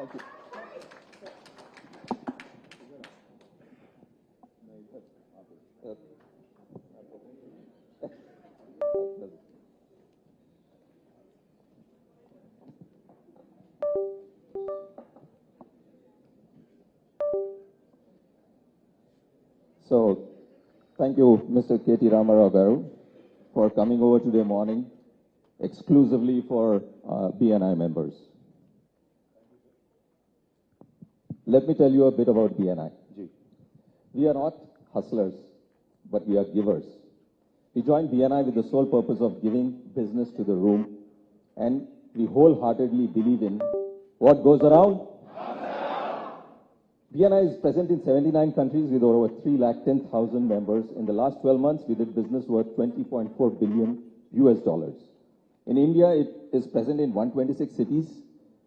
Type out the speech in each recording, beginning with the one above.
Thank you. So, thank you, Mr. KT Ramarao Garu, for coming over today morning exclusively for BNI members. Let me tell you a bit about BNI. We are not hustlers, but we are givers. We joined BNI with the sole purpose of giving business to the room, and we wholeheartedly believe in what goes around. BNI is present in 79 countries with over 310,000 members. In the last 12 months, we did business worth $20.4 billion US. In India, it is present in 126 cities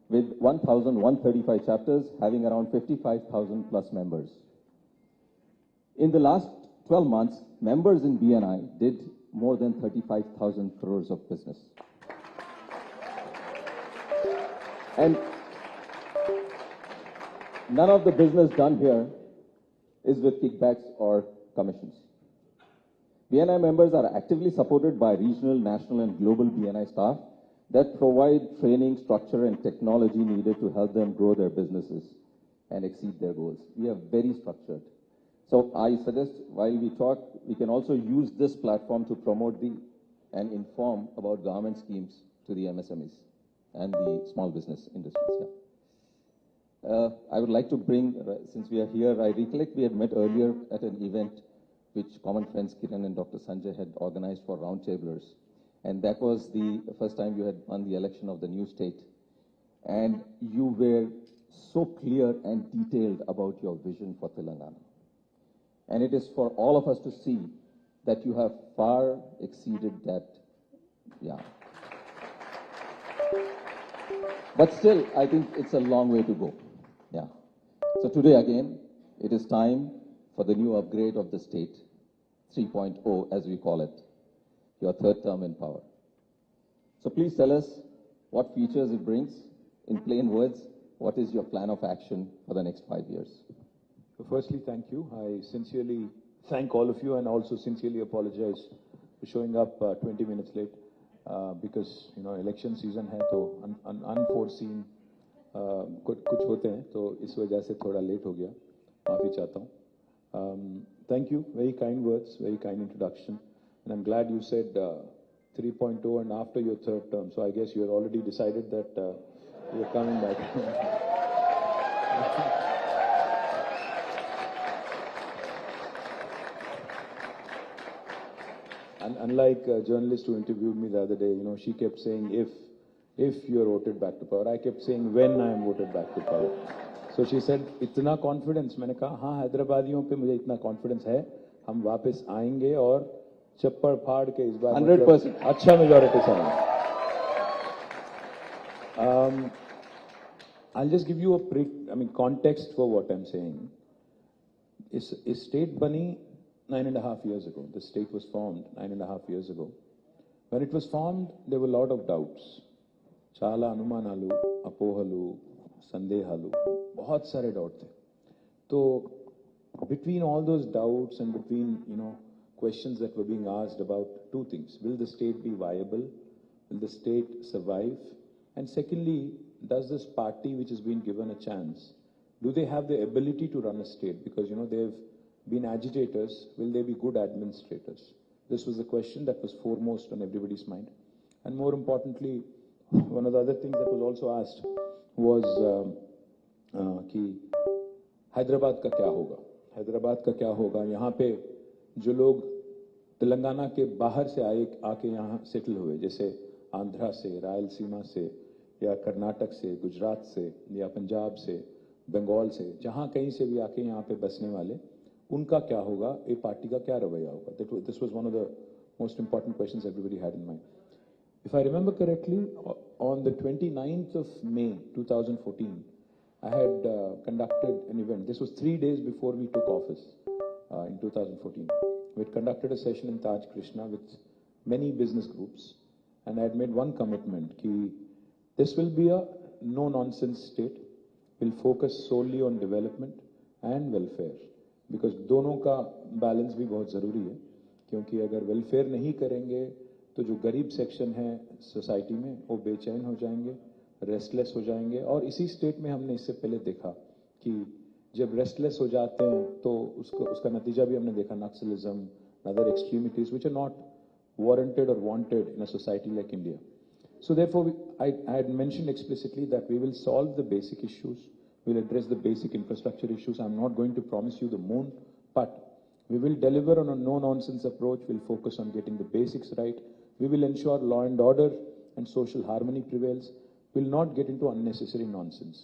with 1,135 chapters, having around 55,000 plus members. In the last 12 months, members in BNI did more than 35,000 crores of business. And none of the business done here is with kickbacks or commissions. BNI members are actively supported by regional, national, and global BNI staff that provide training, structure, and technology needed to help them grow their businesses and exceed their goals. We are very structured. So I suggest while we talk, we can also use this platform to promote and inform about government schemes to the MSMEs and the small business industries. Yeah. I would like to bring, since we are here, I recollect we had met earlier at an event which common friends Kiran and Dr. Sanjay had organized for roundtablers. And that was the first time you had won the election of the new state. And you were so clear and detailed about your vision for Telangana. And it is for all of us to see that you have far exceeded that. Yeah. But still, I think it's a long way to go. Yeah. So today again, it is time for the new upgrade of the state, 3.0 as we call it, your third term in power. So please tell us what features it brings. In plain words, what is your plan of action for the next 5 years? So firstly, thank you. I sincerely thank all of you and also sincerely apologize for showing up 20 minutes late because, you know, election season hai, to unforeseen कुछ होते हैं, तो इस वजह से थोड़ा late हो गया, माफ़ी चाहता हूँ. Thank you, very kind words, very kind introduction, and I'm glad you said 3.0 and after your third term, so I guess you had already decided that you're coming back. And unlike a journalist who interviewed me the other day, you know, she kept saying, if you're voted back to power. I kept saying, when I am voted back to power. So she said, इतना confidence. मैंने कहा, हाँ, हैदराबादियों पे मुझे इतना confidence है, हम वापस आएंगे और चप्पड़ फाड़ के इस बार 100% अच्छा majority से आएंगे. I'll just give you a context for what I'm saying. Is state bani 9.5 years ago. The state was formed 9.5 years ago. When it was formed, there were a lot of doubts. Chala anumanalu, apohalu, sandehalu, bahut sare doubt the. So between all those doubts and between, you know, questions that were being asked about two things: will the state be viable? Will the state survive? And secondly, does this party which has been given a chance, do they have the ability to run a state? Because, you know, they've been agitators. Will they be good administrators? This was the question that was foremost on everybody's mind. And more importantly, one of the other things that was also asked was कि हैदराबाद का क्या होगा? हैदराबाद का क्या होगा? यहाँ पे जो लोग तेलंगाना के बाहर से आके यहाँ सेटल हुए, जैसे आंध्रा से, रायलसीमा से, या कर्नाटक से, गुजरात से, या पंजाब से, बंगाल से, जहाँ कहीं से भी आके यहाँ पे बसने वाले, उनका क्या होगा? ये पार्टी का क्या रवैया होगा? This was one of the most important questions everybody had in mind. If I remember correctly, on the 29th of May 2014, I had conducted an event. This was 3 days before we took office in 2014. We had conducted a session in Taj Krishna with many business groups, and I had made one commitment: that this will be a no-nonsense state. will focus solely on development and welfare, because दोनों का balance भी बहुत ज़रूरी है, क्योंकि अगर welfare नहीं करेंगे तो जो गरीब सेक्शन है सोसाइटी में वो बेचैन हो जाएंगे, रेस्टलेस हो जाएंगे। और इसी स्टेट में हमने इससे पहले देखा कि जब रेस्टलेस हो जाते हैं तो उसका नतीजा भी हमने देखा, naxalism, other extremities which are not warranted or wanted in a society like India. So therefore, I had mentioned explicitly that we will solve the basic issues, we'll address the basic infrastructure issues. I'm not going to promise you the moon, but we will deliver on a no-nonsense approach. We'll focus on getting the basics right. We will ensure law and order and social harmony prevails. We'll not get into unnecessary nonsense.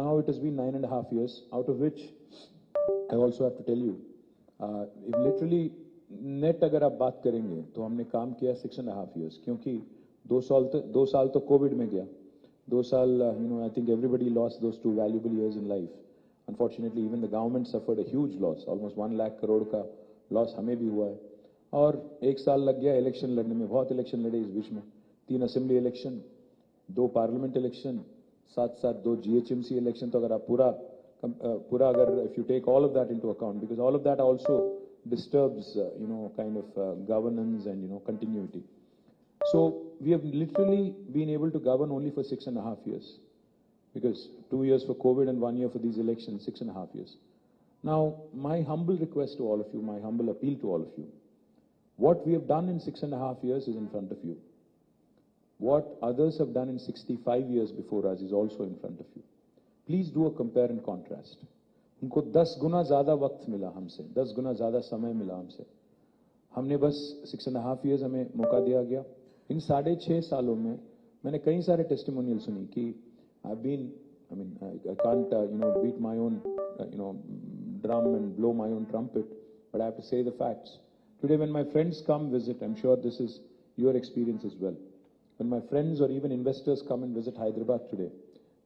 Now it has been 9.5 years, out of which I also have to tell you, if literally net अगर आप बात करेंगे तो हमने काम किया 6.5 years, क्योंकि 2 साल तो कोविड में गया, 2 साल I think everybody lost those 2 valuable years in life. Unfortunately, even the government suffered a huge loss, almost 1 lakh crore का लॉस हमें भी हुआ है। और 1 साल लग गया इलेक्शन लड़ने में, बहुत इलेक्शन लड़े इस बीच में, 3 असेंबली इलेक्शन, 2 पार्लियामेंट इलेक्शन, साथ 2 GHMC इलेक्शन। तो अगर आप पूरा अगर if you take all of that into account, because all of that also disturbs kind of governance and continuity. So we have literally been able to govern only for 6.5 years, because 2 years for COVID and 1 year for these elections, 6.5 years. Now my humble request to all of you, my humble appeal to all of you, what we have done in 6.5 years is in front of you. What others have done in 65 years before us is also in front of you. Please do a compare and contrast. उनको 10 गुना ज़्यादा वक्त मिला हमसे, 10 गुना ज़्यादा समय मिला हमसे। हमने बस 6.5 years हमें मौका दिया गया। इन 6.5 सालों में मैंने कई सारे टेस्टिमोनियल सुनी कि I can't beat my own drum and blow my own trumpet, but I have to say the facts. Today when my friends come visit, I'm sure this is your experience as well. When my friends or even investors come and visit Hyderabad today,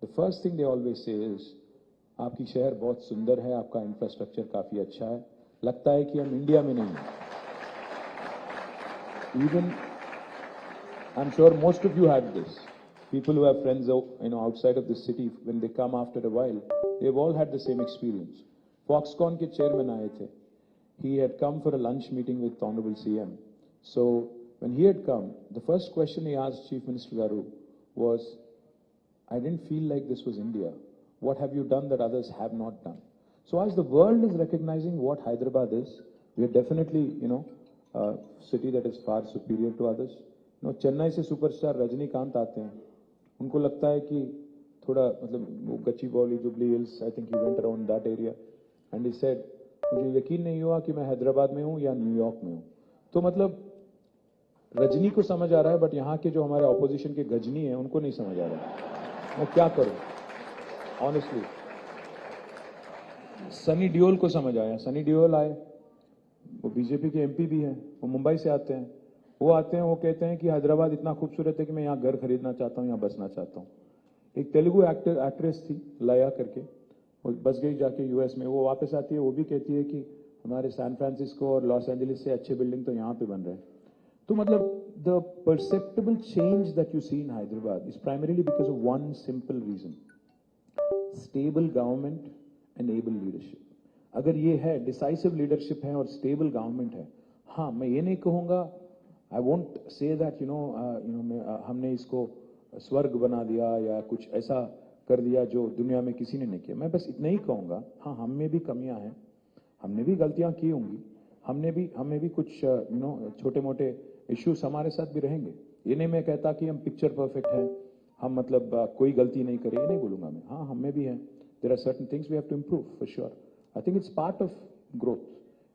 the first thing they always say is, आपकी शहर बहुत सुंदर है, आपका infrastructure काफी अच्छा है, लगता है कि हम इंडिया में नहीं हैं। Even I'm sure most of you had this. People who have friends outside of the city, when they come after a while, they've all had the same experience. Foxconn के chairman आए थे. He had come for a lunch meeting with Honorable CM. So when he had come, the first question he asked Chief Minister Garu was, I didn't feel like this was India. What have you done that others have not done? So as the world is recognizing what Hyderabad is, we are definitely, a city that is far superior to others. Chennai से superstar Rajinikanth आते हैं, उनको लगता है कि थोड़ा वो Gachibowli, jubilee hills, I think he went around that area and he said, मुझे यकीन नहीं हुआ कि मैं हैदराबाद में हूँ या न्यूयॉर्क में हूँ। तो रजनी को समझ आ रहा है, बट यहाँ के जो हमारे ऑपोजिशन के गजनी है उनको नहीं समझ आ रहा है। मैं क्या करूँ? Honestly, सनी डियोल को समझ आया। सनी डियोल आए, वो बीजेपी के MP भी हैं, वो मुंबई से आते हैं। वो कहते हैं कि हैदराबाद इतना खूबसूरत है कि मैं यहाँ घर खरीदना चाहता हूँ, यहाँ बसना चाहता हूँ। एक तेलुगु एक्ट्रेस थी लया करके, वो बस गई जाके US में। वो वापस आती है, वो भी कहती है कि हमारे सैन फ्रांसिस्को और लॉस एंजलिस से अच्छे बिल्डिंग तो यहाँ पे बन रहे हैं। तो the perceptible change that you see in Hyderabad is primarily because of one simple reason: stable government and able leadership. अगर ये है, decisive leadership है और stable government है, हाँ, मैं ये नहीं कहूँगा, I won't say that हमने इसको स्वर्ग बना दिया या कुछ ऐसा कर दिया जो दुनिया में किसी ने नहीं किया। मैं बस इतना ही कहूँगा, हाँ, हम में भी कमियां हैं, हमने भी गलतियां की होंगी, हमें भी कुछ छोटे मोटे इश्यूज हमारे साथ भी रहेंगे। ये नहीं मैं कहता कि हम पिक्चर परफेक्ट है, हम कोई गलती नहीं करें, ये नहीं बोलूंगा मैं। हाँ, हमें भी है, there are certain things we have to improve for sure. I think it's part of growth.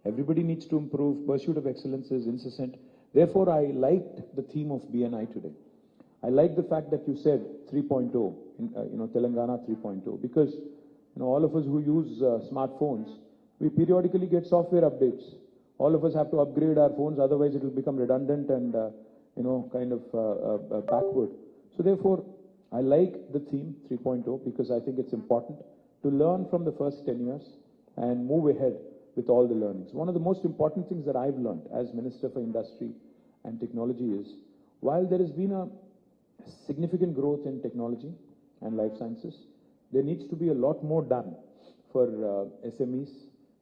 Everybody needs to improve. Pursuit of excellence is incessant. Therefore, I liked the theme of BNI today. I like the fact that you said 3.0, Telangana 3.0, because all of us who use smartphones, we periodically get software updates. All of us have to upgrade our phones, otherwise it will become redundant and backward. So therefore, I like the theme 3.0 because I think it's important to learn from the first 10 years and move ahead with all the learnings. One of the most important things that I've learned as Minister for Industry and Technology is, while there has been a significant growth in technology and life sciences, there needs to be a lot more done for SMEs.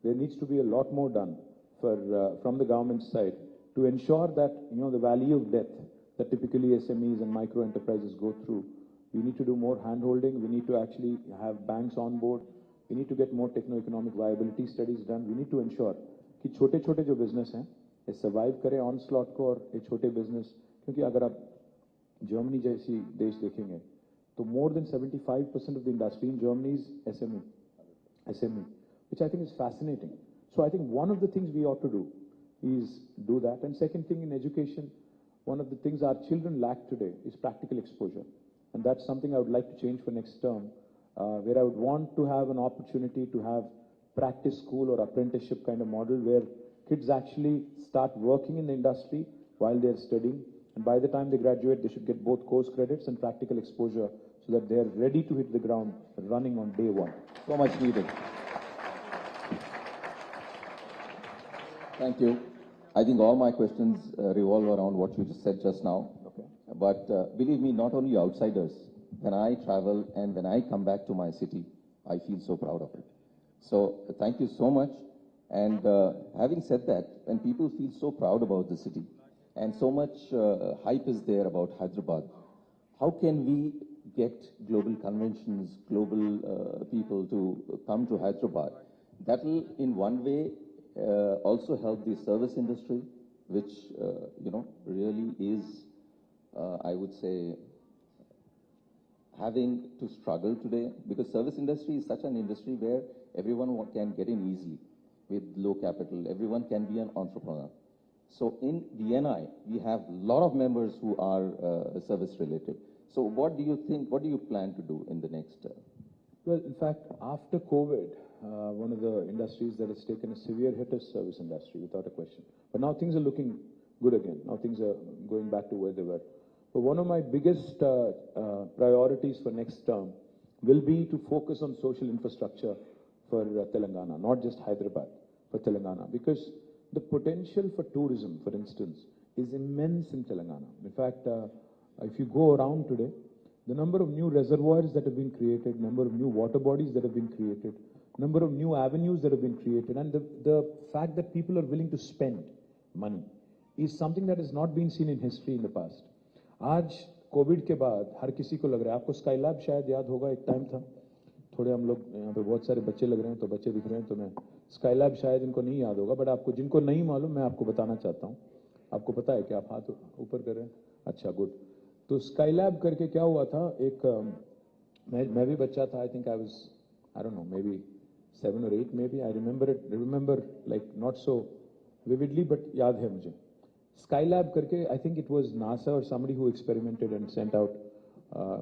There needs to be a lot more done for from the government side to ensure that, you know, the valley of death that typically SMEs and micro enterprises go through. We need to do more hand-holding. We need to actually have banks on board. We need to get more techno-economic viability studies done. We need to ensure कि छोटे-छोटे जो business हैं, ये survive करें onslaught को और ये छोटे business, क्योंकि अगर आप जर्मनी जैसी देश देखेंगे, तो more than 75% of the industry in Germany is SME, which I think is fascinating. So I think one of the things we ought to do is do that. And second thing, in education, one of the things our children lack today is practical exposure. And that's something I would like to change for next term, where I would want to have an opportunity to have practice school or apprenticeship kind of model where kids actually start working in the industry while they're studying. And by the time they graduate, they should get both course credits and practical exposure so that they're ready to hit the ground running on day one. So much needed. Thank you. I think all my questions revolve around what you just said just now. Okay. But believe me, not only outsiders, when I travel and when I come back to my city, I feel so proud of it. So thank you so much. And having said that, when people feel so proud about the city and so much hype is there about Hyderabad, how can we get global conventions, global people to come to Hyderabad? That will, in one way, also help the service industry, which, you know, really is, I would say, having to struggle today, because service industry is such an industry where everyone can get in easily with low capital. Everyone can be an entrepreneur. So in BNI, we have a lot of members who are service related. So what do you think, what do you plan to do in the next? Well, in fact, after COVID, one of the industries that has taken a severe hit is service industry, without a question. But now things are looking good again. Now things are going back to where they were. But one of my biggest priorities for next term will be to focus on social infrastructure for Telangana, not just Hyderabad, for Telangana. Because the potential for tourism, for instance, is immense in Telangana. In fact, if you go around today, the number of new reservoirs that have been created, number of new water bodies that have been created, number of new avenues that have been created, and the fact that people are willing to spend money is something that has not been seen in history in the past. आज Covid के बाद हर किसी को लग रहा है, आपको Skylab शायद याद होगा, एक टाइम था, थोड़े हम लोग यहाँ पे बहुत सारे बच्चे लग रहे हैं, तो बच्चे दिख रहे हैं, तो मैं स्काईलैब शायद इनको नहीं याद होगा, बट आपको जिनको नहीं मालूम मैं आपको बताना चाहता हूँ. आपको पता है कि आप हाथ ऊपर कर रहे हैं? अच्छा, गुड. तो स्काईलैब करके क्या हुआ था, एक मैं भी बच्चा था, I think I don't know, may be 7 or 8 maybe. I remember like not so vividly, but याद है मुझे. Skylab करके, I think it was NASA or somebody who experimented and sent out,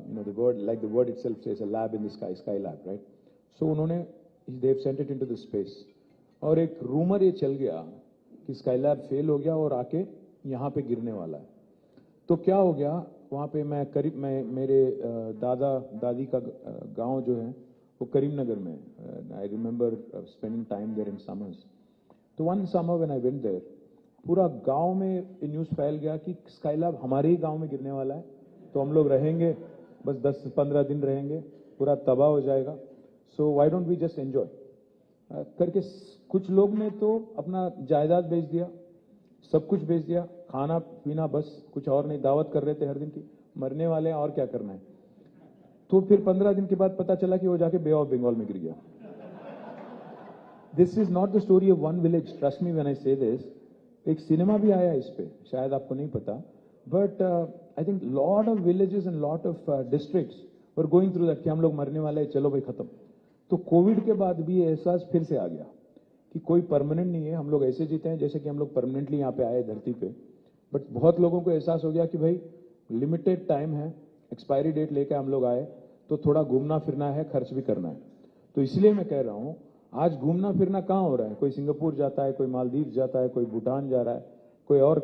you know, the word, like the word itself says, a lab in the sky, Skylab, right? So उन्होंने, they've sent it into the space. और एक rumor ये चल गया कि Skylab fail हो गया और आके यहाँ पे गिरने वाला है. तो क्या हो गया, वहाँ पे मैं मेरे दादा दादी का गांव जो है वो करीमनगर में. I remember spending time there in summers. तो one summer when I went there, पूरा गांव में न्यूज़ फैल गया कि स्काईलैब हमारे ही गांव में गिरने वाला है, तो हम लोग रहेंगे बस 10-15 दिन रहेंगे, पूरा तबाह हो जाएगा. So why don't we just enjoy करके कुछ लोग ने तो अपना जायदाद बेच दिया, सब कुछ बेच दिया, खाना पीना बस, कुछ और नहीं, दावत कर रहे थे हर दिन की, मरने वाले हैं और क्या करना है. तो फिर 15 दिन के बाद पता चला कि वो जाके बे ऑफ बंगाल में गिर गया. This is not the story of one village, trust me when I से दिस. एक सिनेमा भी आया इस पे, शायद आपको नहीं पता, but I think lot of villages and lot of districts were going through that कि हम लोग मरने वाले हैं, चलो भाई खत्म. तो कोविड के बाद भी एहसास फिर से आ गया कि कोई परमानेंट नहीं है, हम लोग ऐसे जीते हैं जैसे कि हम लोग परमानेंटली यहाँ पे आए धरती पे. बट बहुत लोगों को एहसास हो गया कि भाई लिमिटेड टाइम है, एक्सपायरी डेट लेके हम लोग आए, तो थोड़ा घूमना फिरना है, खर्च भी करना है. तो इसलिए मैं कह रहा हूँ, आज घूमना फिरना कहाँ हो रहा है, कोई सिंगापुर जाता है, कोई मालदीव जाता है, कोई भूटान जा रहा है, कोई और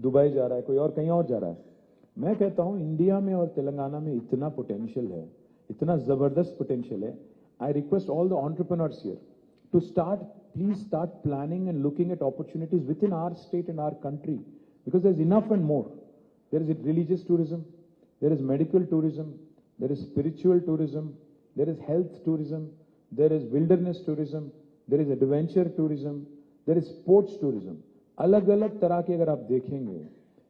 दुबई जा रहा है, कोई और कहीं और जा रहा है. मैं कहता हूँ इंडिया में और तेलंगाना में इतना पोटेंशियल है, इतना जबरदस्त पोटेंशियल है. I request all the entrepreneurs here to start, please start planning and looking at opportunities within our state and our country, because there is enough and more. There is religious tourism, there is medical tourism, there is spiritual tourism, there is health tourism, there is wilderness tourism, there is adventure tourism, there is sports tourism. अलग अलग तरह के अगर आप देखेंगे,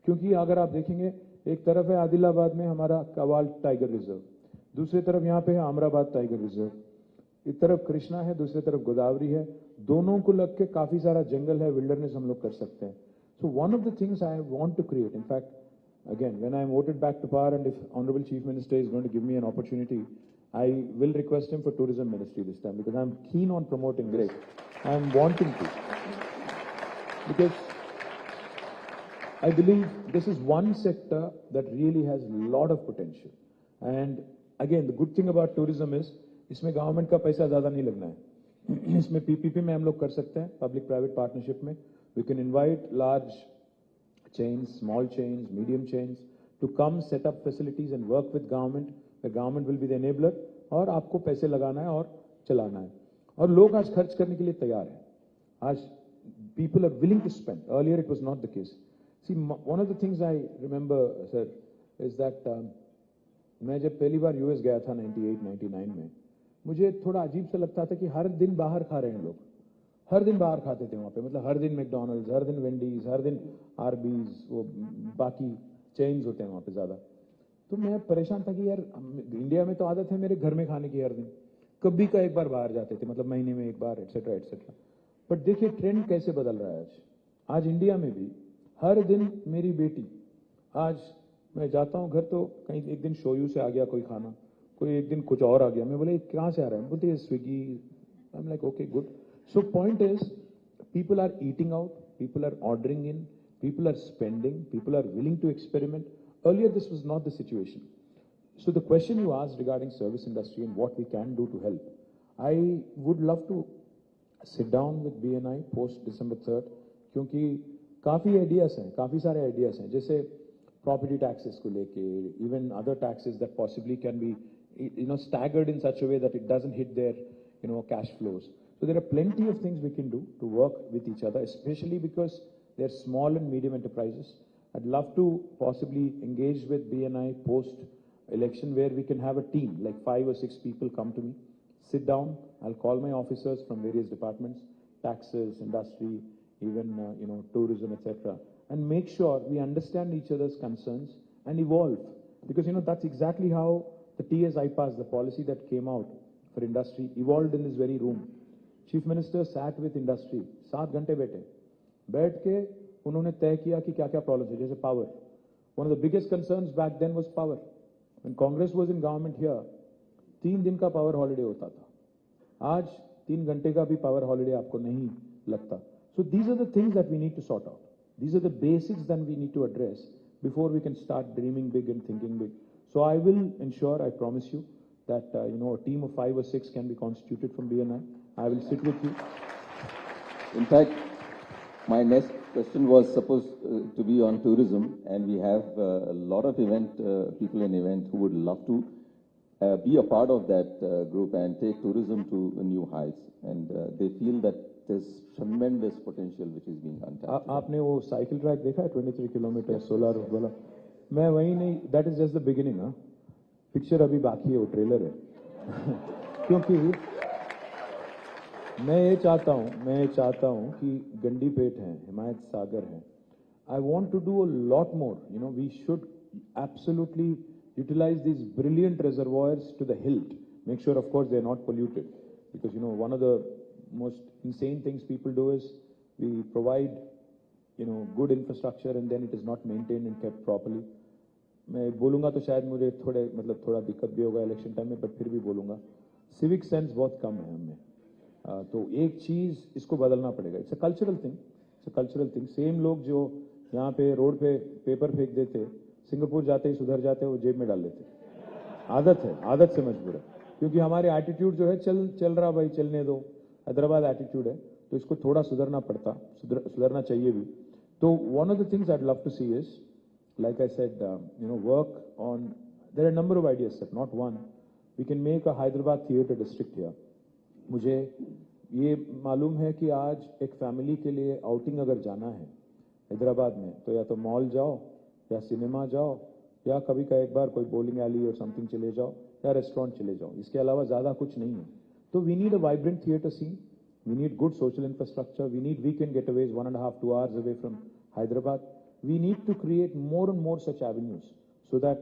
क्योंकि अगर आप देखेंगे एक तरफ है आदिलाबाद में हमारा कवाल टाइगर रिजर्व, दूसरी तरफ यहाँ पे है आमराबाद टाइगर रिजर्व, एक तरफ कृष्णा है, दूसरी तरफ गोदावरी है, दोनों को लग के काफी सारा जंगल है, विल्डरनेस हम लोग कर सकते हैं. So one of the things I want to create, in fact, again, when I am voted back to power and if Honorable Chief Minister is going to give me an opportunity, I will request him for Tourism Ministry this time because I am keen on promoting this. I am wanting to. Because I believe this is one sector that really has a lot of potential. And again, the good thing about tourism is, इसमें government का पैसा ज़्यादा नहीं लगना है. इसमें PPP में हम लोग कर सकते हैं, पब्लिक प्राइवेट पार्टनरशिप में. We can invite large chains, small chains, medium chains to come set up facilities and work with government. The government will be the enabler और आपको पैसे लगाना है और चलाना है. और लोग आज खर्च करने के लिए तैयार हैं. आज people are willing to spend. Earlier it was not the case. See, one of the things I remember, sir, is that मैं जब पहली बार US गया था 98-99 में, मुझे थोड़ा अजीब सा लगता था कि हर दिन बाहर खा रहे हैं लोग. हर दिन बाहर खाते थे वहाँ पे, मतलब हर दिन मैकडॉनल्ड्स, हर दिन वेंडीज, हर दिन आरबीज, वो बाकी चेन्स होते हैं वहाँ पे ज़्यादा. तो मैं परेशान था कि यार इंडिया में तो आदत है मेरे घर में खाने की हर दिन, कभी का एक बार बाहर जाते थे, मतलब महीने में एक बार, एटसेट्रा एटसेट्रा. बट देखिए ट्रेंड कैसे बदल रहा है आज. आज इंडिया में भी हर दिन मेरी बेटी, आज मैं जाता हूँ घर तो कहीं एक दिन शोयू से आ गया कोई खाना, कोई एक दिन कुछ और आ गया. मैं बोले कहाँ से आ रहा है, बोलते Swiggy. I am like okay good. So point is, people are eating out, people are ordering in, people are spending, people are willing to experiment. Earlier, this was not the situation. So the question you asked regarding service industry and what we can do to help, I would love to sit down with BNI post December 3rd, क्योंकि काफ़ी ideas हैं, काफ़ी सारे ideas हैं, जैसे property taxes को लेके, even other taxes that possibly can be, staggered in such a way that it doesn't hit their, cash flows. So there are plenty of things we can do to work with each other, especially because they're small and medium enterprises. I'd love to possibly engage with BNI post-election where we can have a team, like 5 or 6 people come to me, sit down, I'll call my officers from various departments, taxes, industry, even, tourism, etc., and make sure we understand each other's concerns and evolve. Because, that's exactly how the TS IPAS, the policy that came out for industry, evolved in this very room. Chief Minister sat with industry, 7 घंटे बैठ के उन्होंने तय किया कि क्या-क्या problems है, जैसे power. One of the biggest concerns back then was power. When Congress was in government here, 3 दिन का power holiday होता था. आज 3 घंटे का भी power holiday आपको नहीं लगता. So these are the things that we need to sort out. These are the basics that we need to address before we can start dreaming big and thinking big. So I will ensure, I promise you, that a team of 5 or 6 can be constituted from BNI. I will sit with you. In fact, my next question was supposed to be on tourism, and we have a lot of people in event who would love to be a part of that group and take tourism to new heights. And they feel that there's tremendous potential which is being untapped. आपने वो cycle track देखा है 23 kilometre solar वाला? मैं वही नहीं, that is just the beginning. Picture अभी बाकी है, वो ट्रेलर है. क्योंकि मैं ये चाहता हूँ कि गंडी पेट है, हिमायत सागर है. I want to do a lot more. We should absolutely utilize these brilliant reservoirs to the hilt. Make sure, of course, they're not polluted. Because, one of the most insane things people do is we provide, good infrastructure and then it is not maintained and kept properly. मैं बोलूँगा तो शायद मुझे थोड़ा दिक्कत भी होगा election time में, बट फिर भी बोलूँगा. सिविक सेंस बहुत कम है हमें. तो एक चीज़ इसको बदलना पड़ेगा. It's a cultural thing. Same लोग जो यहाँ पे रोड पे पेपर फेंक देते, सिंगापुर जाते ही सुधर जाते, वो जेब में डाल लेते. आदत से मजबूर है, क्योंकि हमारे एटीट्यूड जो है चल रहा भाई, चलने दो, हैदराबाद एटीट्यूड है, तो इसको थोड़ा सुधरना चाहिए भी. तो one of the things I'd love to see is, like I said, work on, there are a number of ideas, sir, not one. We can make a Hyderabad theatre district here. मुझे ये मालूम है कि आज एक family के लिए outing अगर जाना है हैदराबाद में, तो या तो मॉल जाओ, या सिनेमा जाओ, या कभी का एक बार कोई बोलिंग एली और समथिंग चले जाओ, या रेस्टोरेंट चले जाओ, इसके अलावा ज़्यादा कुछ नहीं है. तो we need a vibrant theatre scene, we need good social infrastructure, we need weekend getaways 1.5 2 hours away from Hyderabad. We need to create more and more such avenues so that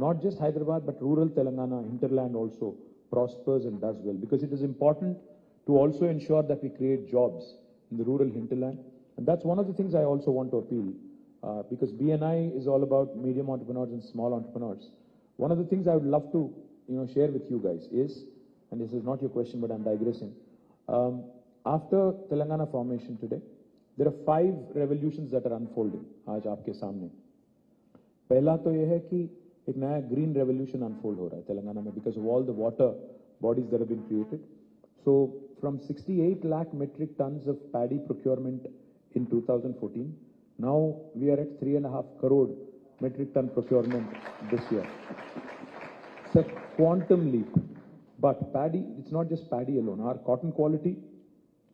not just Hyderabad but rural Telangana, hinterland also prospers and does well, because it is important to also ensure that we create jobs in the rural hinterland. And that's one of the things I also want to appeal, because BNI is all about medium entrepreneurs and small entrepreneurs. One of the things I would love to share with you guys is, and this is not your question but I'm digressing, after Telangana formation today, there are 5 revolutions that are unfolding आज आपके सामने. पहला तो ये है कि एक नया green revolution unfold हो रहा है तेलंगाना में because of all the water bodies that have been created. So from 68 lakh metric tons of paddy procurement in 2014, now we are at 3.5 crore metric ton procurement this year. It's a quantum leap. But paddy, it's not just paddy alone. Our cotton quality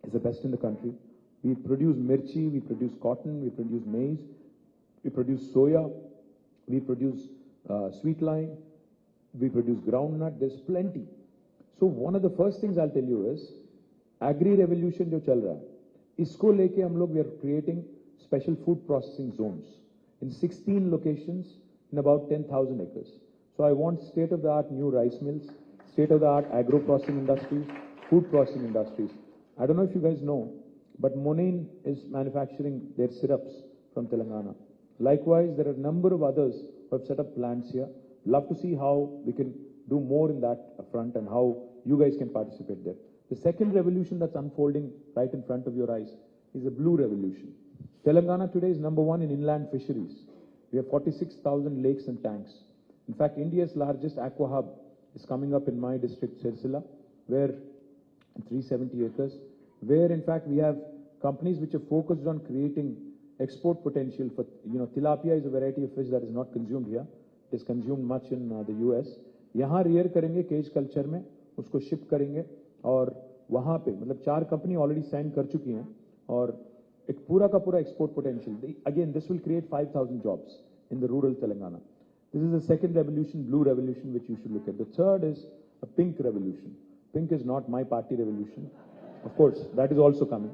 is the best in the country. We produce mirchi, we produce cotton, we produce maize, we produce soya, we produce sweet lime, we produce groundnut. There's plenty. So one of the first things I'll tell you is agri revolution जो चल रहा है, इसको लेके हम लोग we are creating special food processing zones in 16 locations in about 10,000 acres. So I want state-of-the-art new rice mills, state-of-the-art agro-processing industries, food processing industries. I don't know if you guys know, but Monain is manufacturing their syrups from Telangana. Likewise, there are a number of others who have set up plants here. Love to see how we can do more in that front and how you guys can participate there. The second revolution that's unfolding right in front of your eyes is the blue revolution. Telangana today is number 1 in inland fisheries. We have 46,000 lakes and tanks. In fact, India's largest aqua hub is coming up in my district, Sirsila, where 370 acres, where in fact we have companies which are focused on creating export potential for, tilapia is a variety of fish that is not consumed here. It is consumed much in the US. यहाँ rear करेंगे cage culture में, उसको ship करेंगे और वहाँ पे मतलब 4 company already sign कर चुकी हैं और एक पूरा का पूरा export potential. Again, this will create 5,000 jobs in the rural Telangana. This is the second revolution, blue revolution, which you should look at. The third is a pink revolution. Pink is not my party revolution. Of course, that is also coming.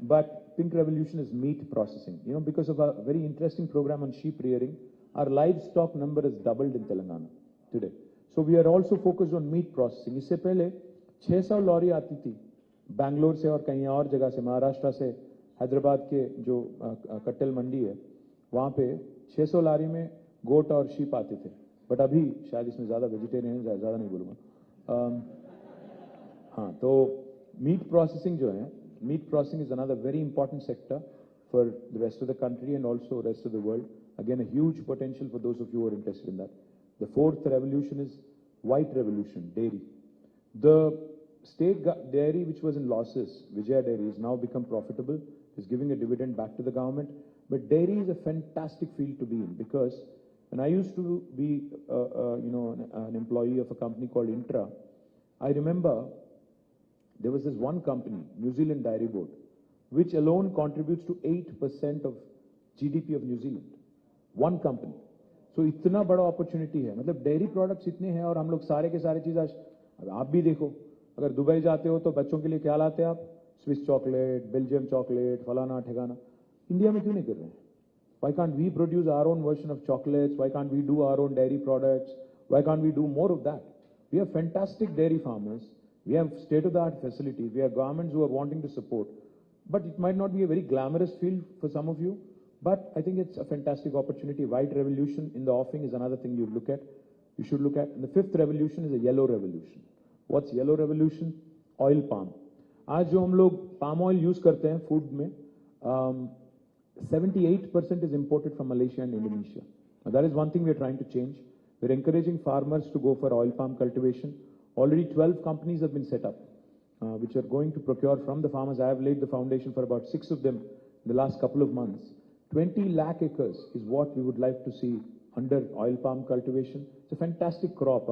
But pink revolution is meat processing. Because of a very interesting program on sheep rearing, our livestock number has doubled in Telangana today. So we are also focused on meat processing. इससे पहले 600 lorry आती थी बैंगलोर से और कहीं और जगह से, महाराष्ट्र से, हैदराबाद के जो कट्टल मंडी है वहाँ पे 600 लॉरी में गोट और शीप आते थे. बट अभी शायद इसमें ज़्यादा वेजिटेरियन ज़्यादा नहीं बोलूँगा. हाँ, तो मीट प्रोसेसिंग जो है, meat processing is another very important sector for the rest of the country and also rest of the world. Again, a huge potential for those of you who are interested in that. The fourth revolution is white revolution, dairy. The state dairy which was in losses, Vijaya Dairy, has now become profitable, is giving a dividend back to the government. But dairy is a fantastic field to be in because when I used to be, an employee of a company called Intra, I remember there was this one company, New Zealand Dairy Board, which alone contributes to 8% of GDP of New Zealand. One company. So इतना बड़ा opportunity है. मतलब dairy products इतने हैं और हम लोग सारे के सारे चीज़ आज आप भी देखो, अगर दुबई जाते हो तो बच्चों के लिए क्या लाते हैं आप? स्विस चॉकलेट, बेल्जियम चॉकलेट, फलाना ठिकाना. इंडिया में क्यों नहीं कर रहे हैं? Why can't we produce our own version of chocolates? Why can't we do our own dairy products? Why can't we do more of that? We have fantastic dairy farmers. We have state-of-the-art facilities. We have governments who are wanting to support. But it might not be a very glamorous field for some of you, but I think it's a fantastic opportunity. White revolution in the offing is another thing you should look at. And the fifth revolution is a yellow revolution. What's yellow revolution? Oil palm. आज जो हम लोग palm oil use करते हैं food में, 78% is imported from Malaysia and Indonesia. Now that is one thing we are trying to change. We're encouraging farmers to go for oil palm cultivation. Already 12 companies have been set up, which are going to procure from the farmers. I have laid the foundation for about 6 of them in the last couple of months. 20 lakh acres is what we would like to see under oil palm cultivation. It's a fantastic crop.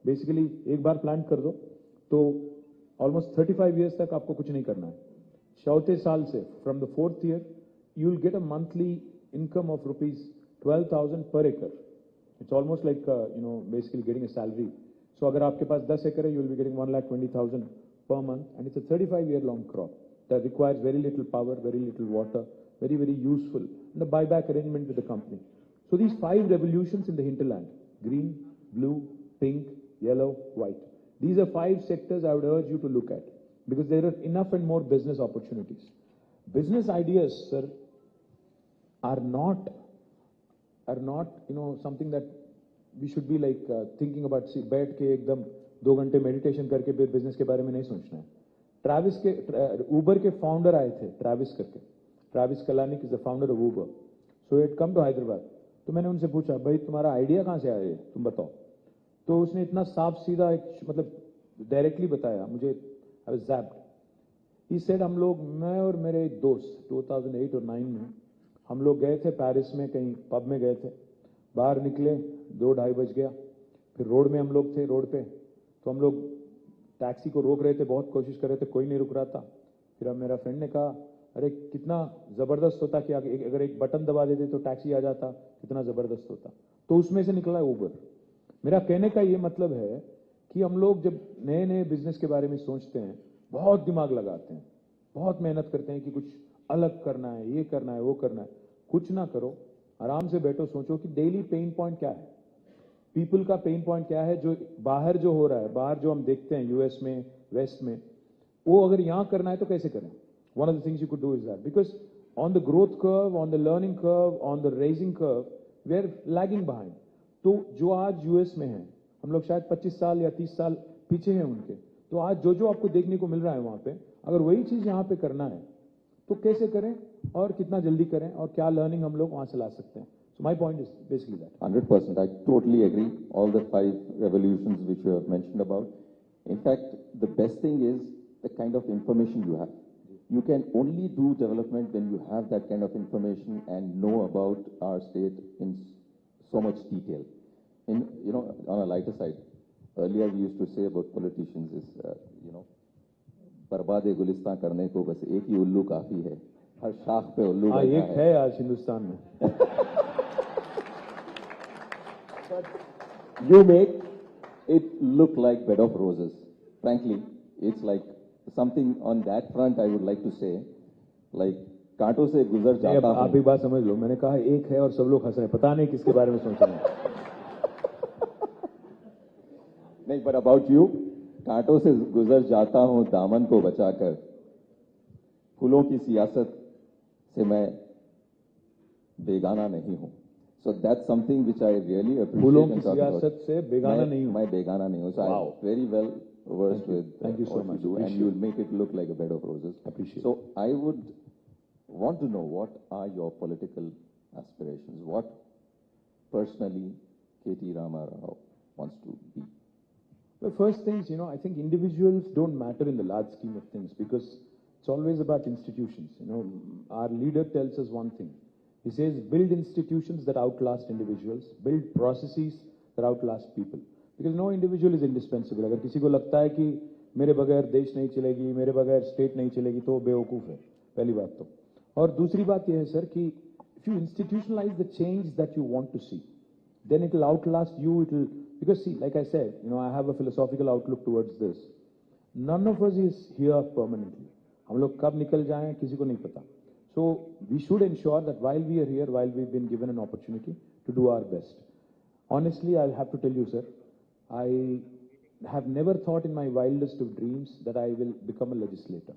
Basically, एक बार plant कर दो, तो almost 35 years तक आपको कुछ नहीं करना है. चौथे साल से, from the 4th year, you will get a monthly income of rupees 12,000 per acre. It's almost like, basically getting a salary So अगर आपके पास 10 एकड़ है, you will be getting 1,20,000 per month, and it's a 35-year-long crop that requires very little power, very little water, very, very useful, and a buyback arrangement with the company. So these 5 revolutions in the hinterland: green, blue, pink, yellow, white. These are 5 sectors I would urge you to look at, because there are enough and more business opportunities. Business ideas, sir, are not something that we should be like thinking about. See, बैठ के एकदम 2 घंटे meditation करके फिर business के बारे में नहीं सोचना है. ट्रैविस के उबर के फाउंडर आए थे, ट्रैविस करके. Travis Kalanick is the founder of Uber. So it come to Hyderabad. तो मैंने उनसे पूछा, भाई तुम्हारा आइडिया कहाँ से आया है, तुम बताओ. तो उसने इतना साफ सीधा मतलब डायरेक्टली बताया मुझे. I was ज़ैप्ड. ही सेड, हम लोग, मैं और मेरे एक दोस्त 2008 और 9 में हम लोग गए थे पेरिस में, कहीं पब में गए थे. बाहर निकले 2-2:30 बज गया. फिर रोड में हम लोग थे, रोड पे. तो हम लोग टैक्सी को रोक रहे थे, बहुत कोशिश कर रहे थे, कोई नहीं रुक रहा था. फिर अब मेरा फ्रेंड ने कहा, अरे कितना ज़बरदस्त होता कि अगर एक बटन दबा देते तो टैक्सी आ जाता, कितना ज़बरदस्त होता. तो उसमें से निकला उबर. मेरा कहने का ये मतलब है कि हम लोग जब नए नए बिजनेस के बारे में सोचते हैं, बहुत दिमाग लगाते हैं, बहुत मेहनत करते हैं कि कुछ अलग करना है, ये करना है, वो करना है. कुछ ना करो, आराम से बैठो, सोचो कि डेली पेन पॉइंट क्या है, पीपल का पेन पॉइंट क्या है, जो बाहर जो हो रहा है, बाहर जो हम देखते हैं यूएस में, वेस्ट में, वो अगर यहाँ करना है तो कैसे करें. One of the things you could do is that, because on the growth curve, on the learning curve, on the raising curve, we are lagging behind. तो जो आज यूएस में है, हम लोग शायद 25 साल या 30 साल पीछे हैं उनके. तो आज जो जो आपको देखने को मिल रहा है वहां पे, अगर वही चीज यहाँ पे करना है तो कैसे करें और कितना जल्दी करें और क्या लर्निंग हम लोग वहां से ला सकते हैं. So my point is basically that. 100%. I totally agree. All the 5 revolutions which you have mentioned about. In fact, the best thing is the kind of information you have. You can only do development when you have that kind of information and know about our state in so much detail. On a lighter side, earlier we used to say about politicians is, बर्बाद गुलिस्तान करने को बस एक ही उल्लू काफी है. हर शाख पे उल्लू बैठा एक है आज हिंदुस्तान में. You make it look like bed of roses. Frankly, it's like something on that front I would like to say, like कांटों से गुजर जाता हूं. आप एक बात समझ लो, मैंने कहा एक है और सब लोग हंस रहे हैं, पता नहीं किसके बारे में सोच रहे हैं. नहीं, but about you, कांटों से गुजर जाता हूं दामन को बचाकर. फूलों की सियासत से मैं बेगाना नहीं हूं. So that's something which I really appreciate. फूलों की सियासत से बेगाना नहीं हूं. मैं बेगाना नहीं हूं. So I'm very well versed with Thank you so much. you do, and you will make it look like a bed of roses. Appreciate. So I would want to know, what are your political aspirations? What personally KT Rama Rao wants to be? Well, first things, I think individuals don't matter in the large scheme of things, because it's always about institutions. Our leader tells us one thing. He says, build institutions that outlast individuals, build processes that outlast people. Because no individual is indispensable. अगर किसी को लगता है कि मेरे बगैर देश नहीं चलेगी, मेरे बगैर स्टेट नहीं चलेगी, तो बेवकूफ है, पहली बात तो. और दूसरी बात यह है सर कि if you institutionalize the change that you want to see, then it will outlast you. Because see, like I said, I have a philosophical outlook towards this. None of us is here permanently. हम लोग कब निकल जाएं किसी को नहीं पता. So we should ensure that while we are here, while we've been given an opportunity, to do our best. Honestly, I'll have to tell you, sir, I have never thought in my wildest of dreams that I will become a legislator.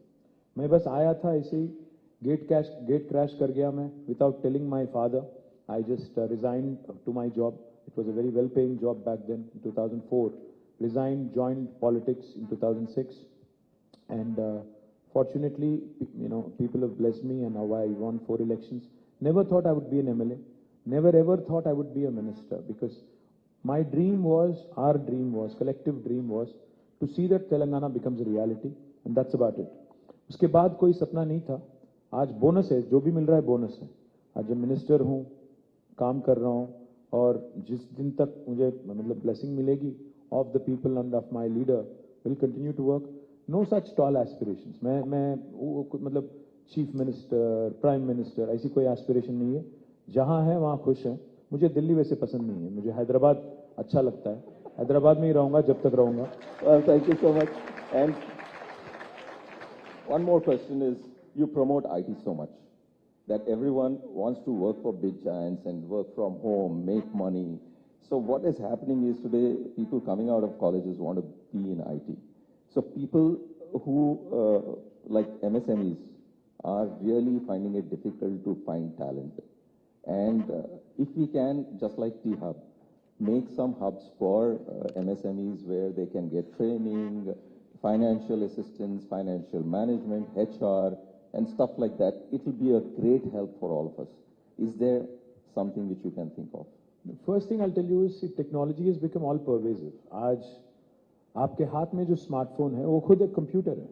मैं बस आया था ऐसे ही, gate crash कर गया मैं, without telling my father. I just resigned to my job. It was a very well-paying job back then, in 2004. Resigned, joined politics in 2006, and fortunately, people have blessed me, and now I won 4 elections. Never thought I would be an MLA. Never ever thought I would be a minister, because my dream was, our dream was, collective dream was, to see that Telangana becomes a reality, and that's about it. उसके बाद कोई सपना नहीं था. आज bonus है, जो भी मिल रहा है बोनस है. आज जब मिनिस्टर हूँ, काम कर रहा हूँ, और जिस दिन तक मुझे मतलब ब्लेसिंग मिलेगी of the people and of my leader, will continue to work. No such tall aspirations. मैं मतलब चीफ मिनिस्टर, प्राइम मिनिस्टर, ऐसी कोई एस्पिरेशन नहीं है. जहाँ है वहाँ खुश है. मुझे दिल्ली वैसे पसंद नहीं है. मुझे हैदराबाद अच्छा लगता है. हैदराबाद में ही रहूंगा जब तक रहूंगा. Thank you so much. And one more question is, you promote IT so much that everyone wants to work for big giants and work from home, make money. So what is happening is today, people coming out of colleges want to be in IT. So people who, like MSMEs, are really finding it difficult to find talent. And if we can, just like T-Hub, make some hubs for MSMEs where they can get training, financial assistance, financial management, HR, and stuff like that, it will be a great help for all of us. Is there something which you can think of? The first thing I'll tell you is technology has become all pervasive. आज आपके हाथ में जो smartphone है वो खुद एक computer है.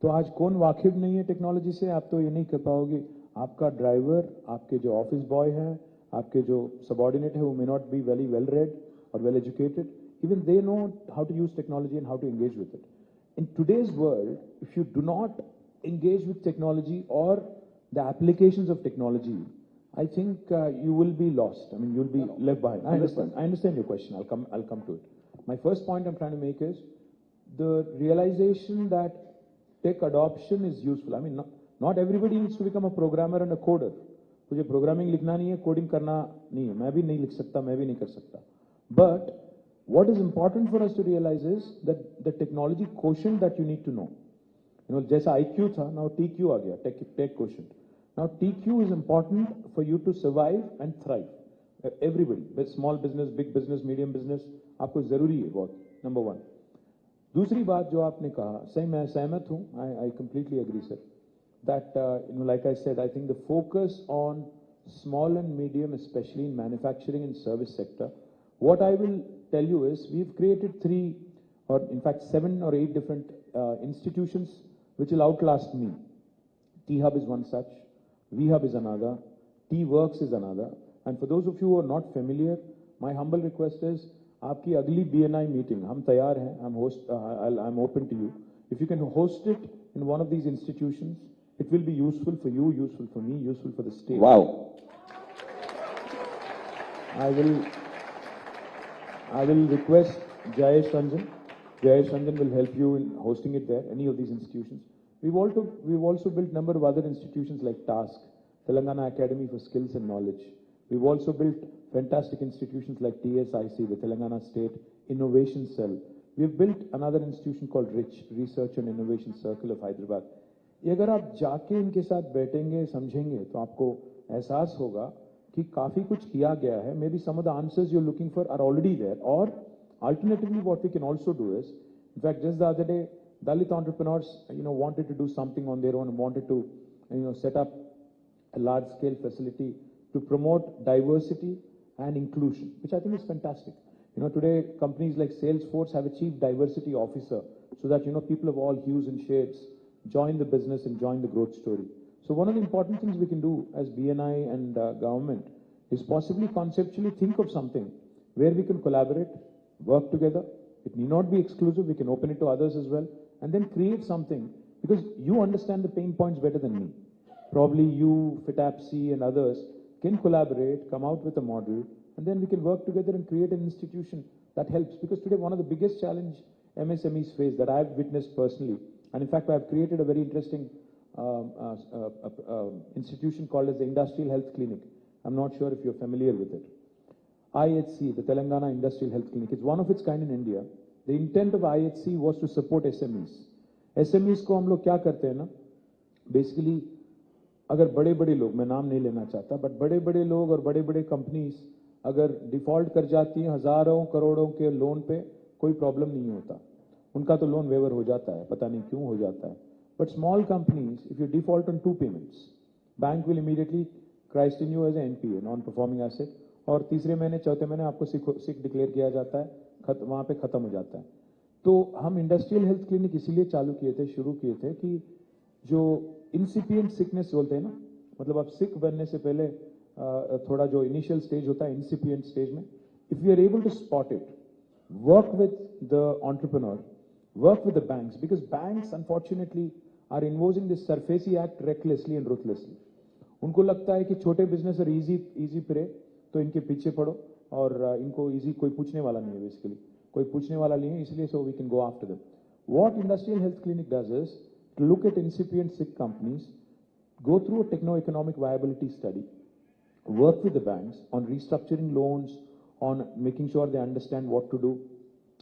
तो आज कौन वाकिफ नहीं है टेक्नोलॉजी से, आप तो ये नहीं कर पाओगे. आपका ड्राइवर, आपके जो ऑफिस बॉय हैं, आपके जो सबऑर्डिनेट है, वो may not be very well read और well educated. Even they know how to use technology and how to engage with it. In today's world, if you do not engage with technology or the applications of technology, I think you will be lost. I mean, you'll be left behind. I understand your question. I'll come to it. My first point I'm trying to make is the realization that tech adoption is useful. I mean, not everybody needs to become a programmer and a coder. मुझे programming लिखना नहीं है, coding करना नहीं है. मैं भी नहीं लिख सकता, मैं भी नहीं कर सकता. But what is important for us to realize is that the technology quotient that you need to know. You know, जैसा IQ था, now TQ आ गया, tech quotient. Now TQ is important for you to survive and thrive. Everybody, small business, big business, medium business, आपको जरूरी है बहुत. Number one. दूसरी बात जो आपने कहा, सही मैं सहमत हूँ. I completely agree, sir. That like I said, I think the focus on small and medium, especially in manufacturing and service sector. What I will tell you is we've created 3 or in fact 7 or 8 different institutions which will outlast me. T-Hub is one such, V-Hub is another, T-Works is another. And for those of you who are not familiar, my humble request is, आपकी अगली BNI meeting, हम तैयार हैं, I'm open to you. If you can host it in one of these institutions, it will be useful for you, useful for me, useful for the state. Wow. I will request Jayesh Ranjan. Jayesh Ranjan will help you in hosting it there, any of these institutions. We've also built a number of other institutions like TASK, Telangana Academy for Skills and Knowledge. We've also built fantastic institutions like TSIC, the Telangana State Innovation Cell. We've built another institution called RICH, Research and Innovation Circle of Hyderabad. ये अगर आप जाके इनके साथ बैठेंगे, समझेंगे, तो आपको एहसास होगा कि काफी कुछ किया गया है. Maybe some of the answers you're looking for are already there. Or alternatively, what we can also do is, in fact, just the other day, Dalit entrepreneurs, wanted to do something on their own and wanted to, set up a large-scale facility to promote diversity and inclusion, which I think is fantastic. Today companies like Salesforce have a chief diversity officer, so that people of all hues and shades join the business and join the growth story. So one of the important things we can do as BNI and government is possibly conceptually think of something where we can collaborate, work together. It need not be exclusive. We can open it to others as well, and then create something, because you understand the pain points better than me. Probably you, FITAPC and others can collaborate, come out with a model, and then we can work together and create an institution that helps. Because today one of the biggest challenge MSMEs face that I've witnessed personally, and in fact I've created a very interesting institution called as the Industrial Health Clinic. I'm not sure if you're familiar with it. IHC, the Telangana Industrial Health Clinic, it's one of its kind in India. The intent of IHC was to support SMEs. SMEs को हम लोग क्या करते हैं ना, basically अगर बड़े-बड़े लोग, मैं नाम नहीं लेना चाहता, but बड़े-बड़े लोग और बड़े-बड़े कंपनीज अगर डिफॉल्ट कर जाती हैं हजारों करोड़ों के लोन पे, कोई प्रॉब्लम नहीं होता. उनका तो लोन वेवर हो जाता है, पता नहीं क्यों हो जाता है. But small companies, if you default on 2 payments, bank will immediately christen you as an NPA, non-performing asset, और तीसरे महीने चौथे महीने आपको सिक डिक्लेयर किया जाता है, वहां पे खत्म हो जाता है. तो हम इंडस्ट्रियल हेल्थ क्लिनिक इसीलिए शुरू किए थे कि जो इंसिपिएंट सिकनेस बोलते हैं ना, मतलब आप सिक बनने से पहले थोड़ा जो इनिशियल स्टेज होता है इंसिपिएंट स्टेज में, if you are able to spot it, work with the entrepreneur, work with the banks, because banks unfortunately are imposing this SARFAESI Act recklessly and ruthlessly. उनको लगता है कि छोटे बिजनेस और easy pray, तो इनके पीछे पड़ो और इनको इजी कोई पूछने वाला नहीं है बेसिकली. कोई पूछने वाला नहीं है, इसलिए so we can go after them. What Industrial Health Clinic does is to look at incipient sick companies, go through a techno-economic viability study, work with the banks on restructuring loans, on making sure they understand what to do,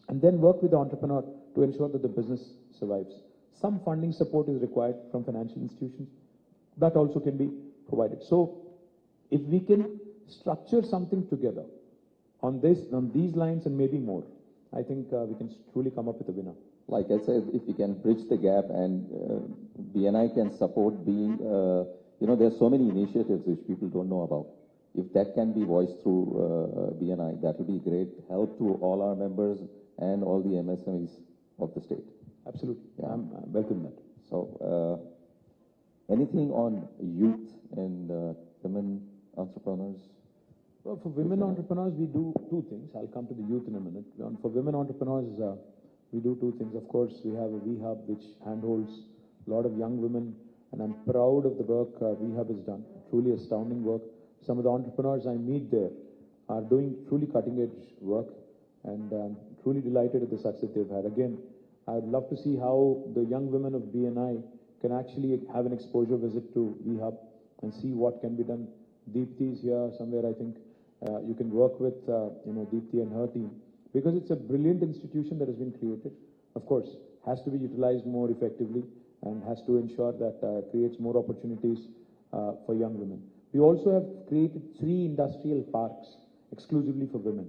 and then work with the entrepreneur to ensure that the business survives. Some funding support is required from financial institutions. That also can be provided. So if we can structure something together on these lines and maybe more, I think we can truly come up with a winner. Like I said, if we can bridge the gap and BNI can support being, there's so many initiatives which people don't know about. If that can be voiced through BNI, that will be great help to all our members and all the MSMEs of the state. Absolutely. Yeah. I'm welcome that. So, anything on youth and women entrepreneurs? Well, for women entrepreneurs, we do two things. I'll come to the youth in a minute. For women entrepreneurs, we do two things. Of course, we have a VHub which handholds a lot of young women, and I'm proud of the work VHub has done. Truly astounding work. Some of the entrepreneurs I meet there are doing truly cutting-edge work, and I'm truly delighted at the success they've had. Again, I'd love to see how the young women of BNI can actually have an exposure visit to VHub and see what can be done. Deepthi is here somewhere, I think. You can work with, Deepthi and her team, because it's a brilliant institution that has been created. Of course, has to be utilized more effectively and has to ensure that creates more opportunities for young women. We also have created 3 industrial parks exclusively for women.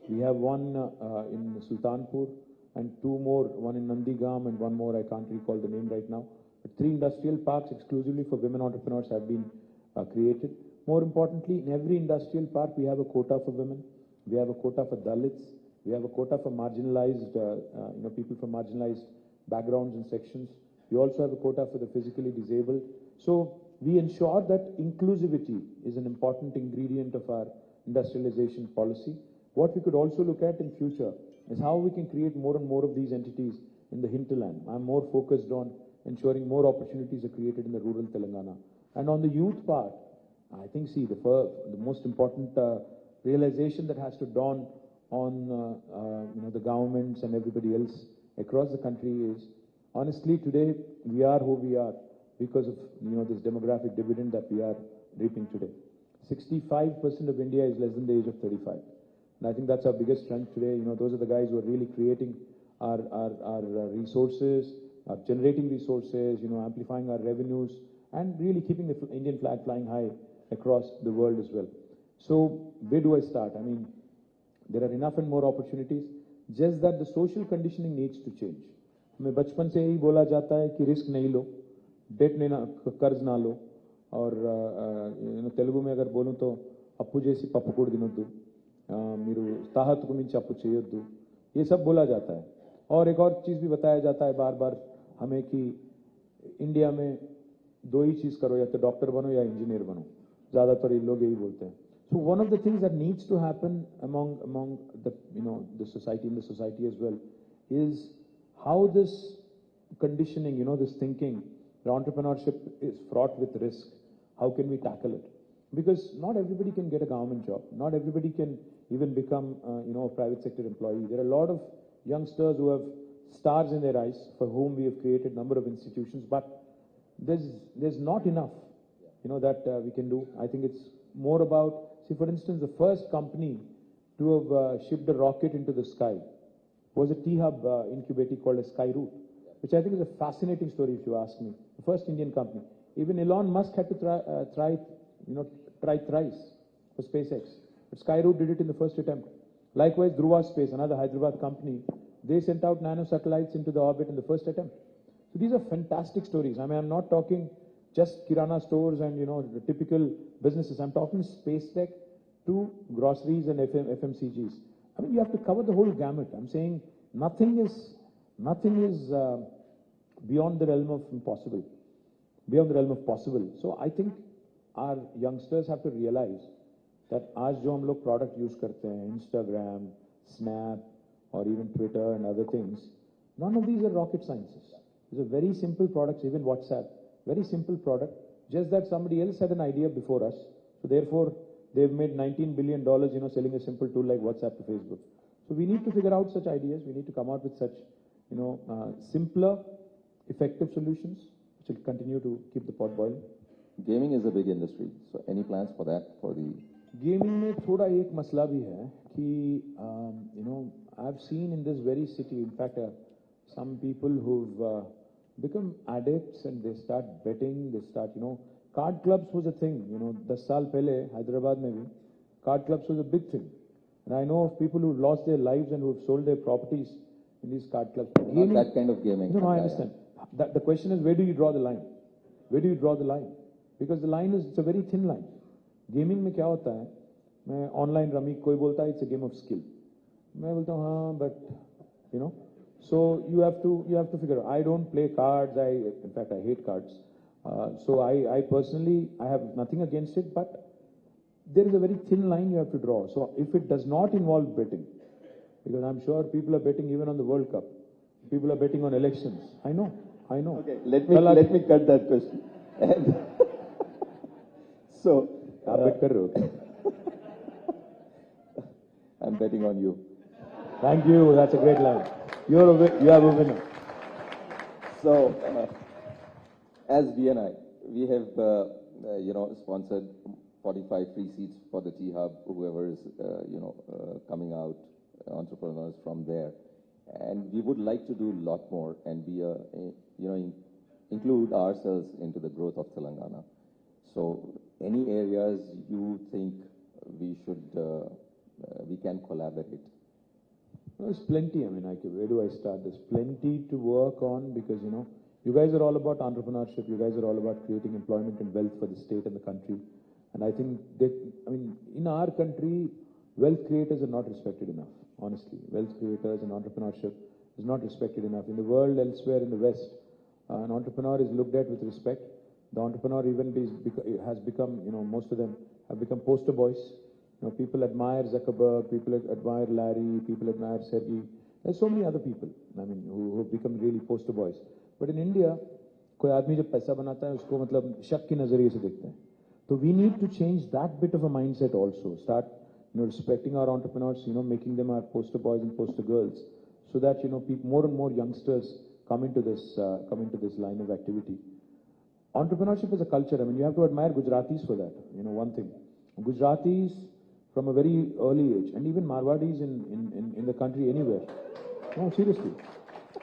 We have one in Sultanpur and 2 more, one in Nandigam and one more, I can't recall the name right now. But 3 industrial parks exclusively for women entrepreneurs have been created. More importantly, in every industrial park, we have a quota for women. We have a quota for Dalits. We have a quota for marginalized, people from marginalized backgrounds and sections. We also have a quota for the physically disabled. So we ensure that inclusivity is an important ingredient of our industrialization policy. What we could also look at in future is how we can create more and more of these entities in the hinterland. I'm more focused on ensuring more opportunities are created in the rural Telangana. And on the youth part, I think, the most important realization that has to dawn on the governments and everybody else across the country is, honestly, today we are who we are because of this demographic dividend that we are reaping today. 65% of India is less than the age of 35. And I think that's our biggest strength today. Those are the guys who are really creating our resources, generating resources, amplifying our revenues, and really keeping the Indian flag flying high across the world as well. So where do I start? I mean, there are enough and more opportunities, just that the social conditioning needs to change. हमें बचपन से ही बोला जाता है कि risk नहीं लो, date लेना, कर्ज ना लो, और तेलुगु में अगर बोलूं तो अप्पू जैसी पप्पू कोड दिनोद्दू, మీరు తాహతుకు మించి అప్పు చేయొద్దు, ये सब बोला जाता है. और एक और चीज़ भी बताया जाता है बार बार हमें कि इंडिया में 2 ही चीज़ करो, या तो डॉक्टर बनो या इंजीनियर बनो. ज़्यादातर ये लोग यही बोलते हैं. So one of the things that needs to happen among the society, in the society as well, is how this conditioning, this thinking, the entrepreneurship is fraught with risk. How can we tackle it? Because not everybody can get a government job. Not everybody can even become, a private sector employee. There are a lot of youngsters who have stars in their eyes for whom we have created a number of institutions, but there's not enough, that we can do. I think it's more about, see, for instance, the first company to have shipped a rocket into the sky was a T-Hub incubator called a Skyroot, which I think is a fascinating story if you ask me. The first Indian company. Even Elon Musk had to try thrice for SpaceX. But Skyroot did it in the first attempt. Likewise, Dhruva Space, another Hyderabad company, they sent out nano satellites into the orbit in the first attempt. So these are fantastic stories. I mean, I'm not talking just Kirana stores and, the typical businesses. I'm talking space tech to groceries and FMCGs. I mean, you have to cover the whole gamut. I'm saying nothing is beyond the realm of impossible, beyond the realm of possible. So I think our youngsters have to realize that आज जो हम लोग product use करते हैं, Instagram, Snap, or even Twitter and other things, none of these are rocket sciences. These are very simple products, even WhatsApp, very simple product, just that somebody else had an idea before us. So therefore, they've made $19 billion, selling a simple tool like WhatsApp to Facebook. So we need to figure out such ideas. We need to come out with such, simpler, effective solutions which will continue to keep the pot boiling. Gaming is a big industry. So any plans for that, for the... Gaming में थोड़ा एक मसला भी है कि I've seen in this very city, in fact, some people who've become addicts and they start betting, they start, card clubs was a thing, 10 साल पहले Hyderabad में भी card clubs was a big thing. And I know of people who've lost their lives and who've sold their properties in these card clubs. Not that kind of gaming. No, I understand. The question is, where do you draw the line? Where do you draw the line? Because the line is, it's a very thin line. Gaming में क्या होता है? मैं online rummy कोई बोलता है it's a game of skill. मैं बोलता हूँ हाँ, but so you have to figure out. I don't play cards. In fact I hate cards. So I personally I have nothing against it, but there is a very thin line you have to draw. So if it does not involve betting, because I'm sure people are betting even on the World Cup. People are betting on elections. I know. Okay, let me cut that question. And so, आप bet कर रहे हो? I'm betting on you. Thank you. That's a great line. You have a winner. So, as BNI, we have sponsored 45 free seats for the T Hub. Whoever is coming out, entrepreneurs from there, and we would like to do a lot more and be include ourselves into the growth of Telangana. So, any areas you think we should we can collaborate? There's plenty. I mean, where do I start? There's plenty to work on because, you guys are all about entrepreneurship. You guys are all about creating employment and wealth for the state and the country. And I think in our country, wealth creators are not respected enough, honestly. Wealth creators and entrepreneurship is not respected enough. In the world, elsewhere in the West, an entrepreneur is looked at with respect. The entrepreneur even has become, most of them have become poster boys. People admire Zuckerberg, people admire Larry, people admire Sergey. There's so many other people, who have become really poster boys. But in India, कोई आदमी जब पैसा बनाता है उसको मतलब शक के नजरिए से देखते हैं. So we need to change that bit of a mindset also. Start, respecting our entrepreneurs, making them our poster boys and poster girls, so that more and more youngsters come into this line of activity. Entrepreneurship is a culture. You have to admire Gujaratis for that. One thing, Gujaratis from a very early age, and even Marwadis in the country anywhere. No, seriously.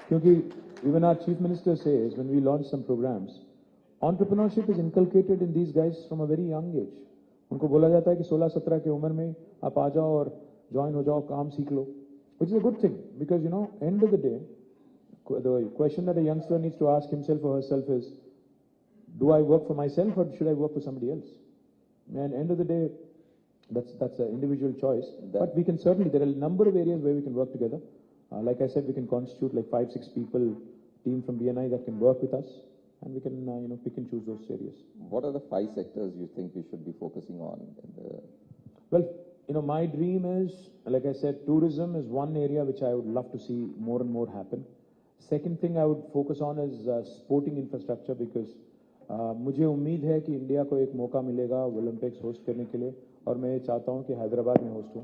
Because even our chief minister says when we launch some programs, entrepreneurship is inculcated in these guys from a very young age. उनको बोला जाता है कि 16-17 की उम्र में आप आ जाओ और join हो जाओ, काम सीख लो, which is a good thing because end of the day, the question that a youngster needs to ask himself or herself is, do I work for myself or should I work for somebody else? And end of the day, that's an individual choice. But we can certainly, there are a number of areas where we can work together. Like I said, we can constitute like 5-6 people, team from BNI that can work with us, and we can pick and choose those areas. What are the 5 sectors you think we should be focusing on? Well, my dream is, like I said, tourism is one area which I would love to see more and more happen. Second thing I would focus on is sporting infrastructure because मुझे उम्मीद है कि India को एक मौका मिलेगा Olympics host करने के लिए और मैं चाहता हूं कि हैदराबाद में होस्ट हो.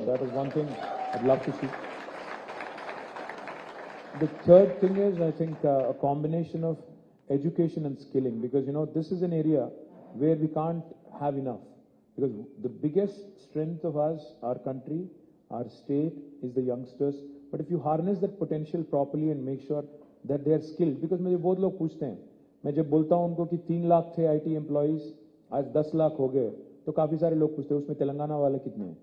That is one thing I'd love to see. The third thing is, I think, a combination of education and skilling because, this is an area where we can't have enough because the biggest strength of us, our country, our state is the youngsters. But if you harness that potential properly and make sure that they are skilled, because मुझे बहुत लोग पूछते हैं, मैं जब बोलता हूं उनको कि 3 लाख थे IT एम्प्लॉइज आज 10 लाख हो गए तो काफी सारे लोग पूछते हैं उसमें तेलंगाना वाले कितने हैं.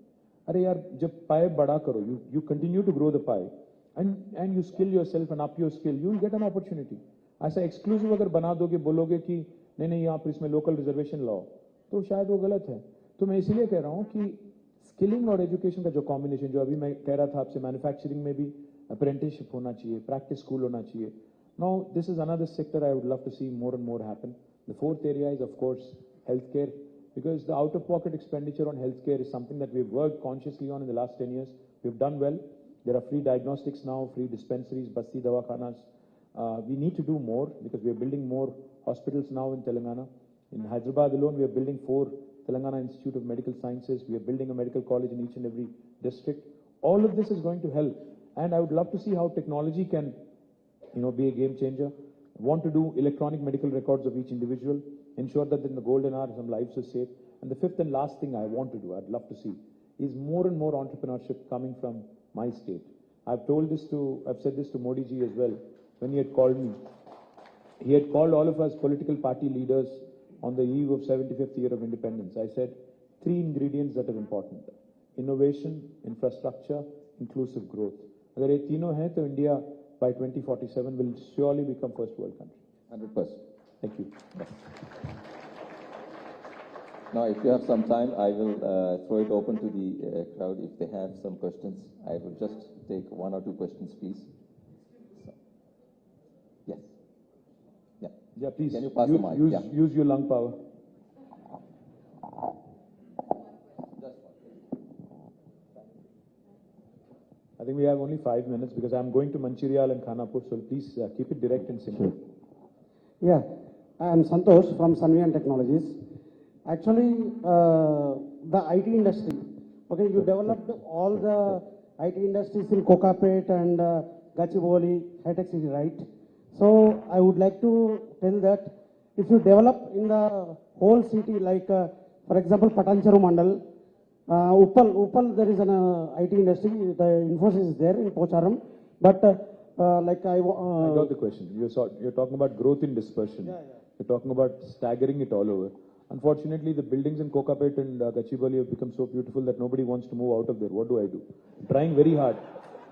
अरे यार जब पाए बड़ा करो, you continue to grow the pie and you skill yourself and up your skill, you will get an opportunity. ऐसा एक्सक्लूसिव अगर बना दोगे, बोलोगे कि नहीं यहाँ पर इसमें लोकल रिजर्वेशन लाओ, तो शायद वो गलत है. तो मैं इसीलिए कह रहा हूँ कि स्किलिंग और एजुकेशन का जो कॉम्बिनेशन, जो अभी मैं कह रहा था आपसे, मैन्युफैक्चरिंग में भी अप्रेंटिसशिप होना चाहिए, प्रैक्टिस स्कूल होना चाहिए. Now, this is another sector I would love to see more and more happen. The fourth area is, of course, healthcare, because the out-of-pocket expenditure on healthcare is something that we've worked consciously on in the last 10 years. We've done well. There are free diagnostics now, free dispensaries, basti dawakhanas. We need to do more because we are building more hospitals now in Telangana. In Hyderabad alone, we are building 4 Telangana Institute of Medical Sciences. We are building a medical college in each and every district. All of this is going to help. And I would love to see how technology can, be a game changer. Want to do electronic medical records of each individual, ensure that in the golden hour some lives are saved. And the fifth and last thing I want to do, I'd love to see, is more and more entrepreneurship coming from my state. I've said this to Modi ji as well when he had called me. He had called all of us political party leaders on the eve of 75th year of independence. I said 3 ingredients that are important: innovation, infrastructure, inclusive growth. Agar ye तीनों हैं तो India by 2047 will surely become first world country. 100%. Thank you. Yes. Now, if you have some time, I will throw it open to the crowd. If they have some questions, I will just take 1 or 2 questions, please. So, yes. Yeah. Yeah, please. Can you pass the mic? Use your lung power. I think we have only 5 minutes because I'm going to Mancherial and Khanapur, so please keep it direct and simple. Sure. Yeah, I'm Santosh from Sunvian Technologies. Actually, the IT industry, okay, you developed all the IT industries in Kokapet and Gachibowli, high-tech city, right? So I would like to tell that if you develop in the whole city, like for example, Patancheru Mandal, Uppal, there is an IT industry. The Infosys is there in Pocharam, but I got the question. You're talking about growth in dispersion. Yeah. You're talking about staggering it all over. Unfortunately, the buildings in Kokapet and Gachibowli have become so beautiful that nobody wants to move out of there. What do I do? I'm trying very hard.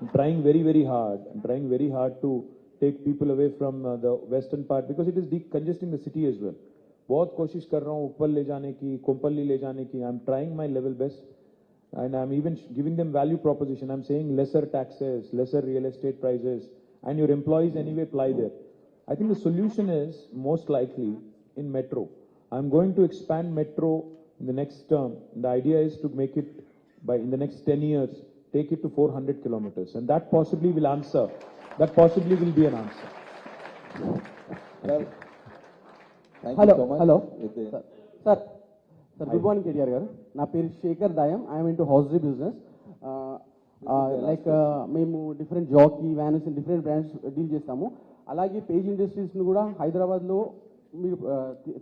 I'm trying very hard. I'm trying very hard to take people away from the western part because it is decongesting the city as well. बहुत कोशिश कर रहा हूँ Uppal ले जाने की, Kompally ले जाने की. I'm trying my level best, and I'm even giving them value proposition. I'm saying lesser taxes, lesser real estate prices, and your employees anyway apply there. I think the solution is most likely in metro. I'm going to expand metro in the next term. The idea is to make it in the next 10 years, take it to 400 kilometers, and that possibly will answer. That possibly will be an answer. Well, thank Hello, you so much. hello. Sir, good morning, KTR garu. Na peru Shekhar Dayam. I am into hosiery business. Memu different jockey, vans and different brands deal chestamu. Alage Page Industries nu kuda Hyderabad lo మీరు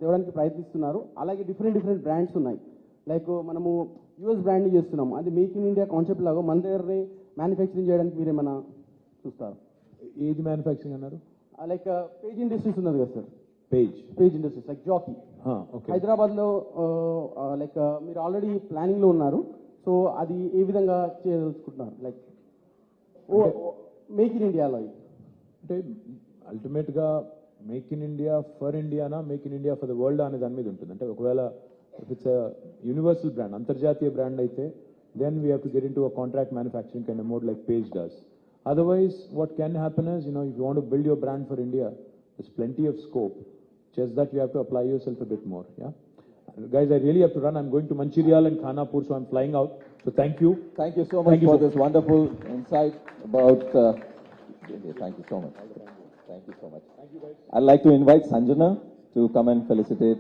తేవడానికి ప్రయత్నిస్తున్నారు. అలాగే different brands ఉన్నాయి. Like మనము US brand చేస్తున్నాము. అది make in India concept లాగా మన దగ్గరనే మ్యానుఫ్యాక్చరింగ్ చేయడానికి మీరేమైనా చూస్తారు? ఏది మ్యానుఫ్యాక్చరింగ్ అన్నారు? లైక్ పేజ్ ఇండస్ట్రీస్ ఉన్నది కదా sir, Page Industries like Jockey okay. Hyderabad లో లైక్ మీరు ఆల్రెడీ ప్లానింగ్ లో ఉన్నారు. సో అది ఏ విధంగా చేయదలుచుకుంటున్నారు? లైక్ మేక్ ఇన్ ఇండియాలో అంటే అల్టిమేట్ గా make in India for Indiana, make in India for the world అనే దాని మీద ఉంటుంది. అంటే ఒకవేళ ఇఫ్ ఇట్స్ యూనివర్సల్ బ్రాండ్, అంతర్జాతీయ బ్రాండ్ అయితే then we have to get into a contract manufacturing kind of mode like Page does. Otherwise, what can happen is, if you want to build your brand for India, there's plenty of scope. Just that you have to apply yourself a bit more. Yeah, guys, I really have to run. I'm going to Mancherial and Khanapur, so I'm flying out. So thank you. Thank you so much for this wonderful insight about. Thank you so much. Thank you so much. Thank you, guys. I'd like to invite Sanjana to come and felicitate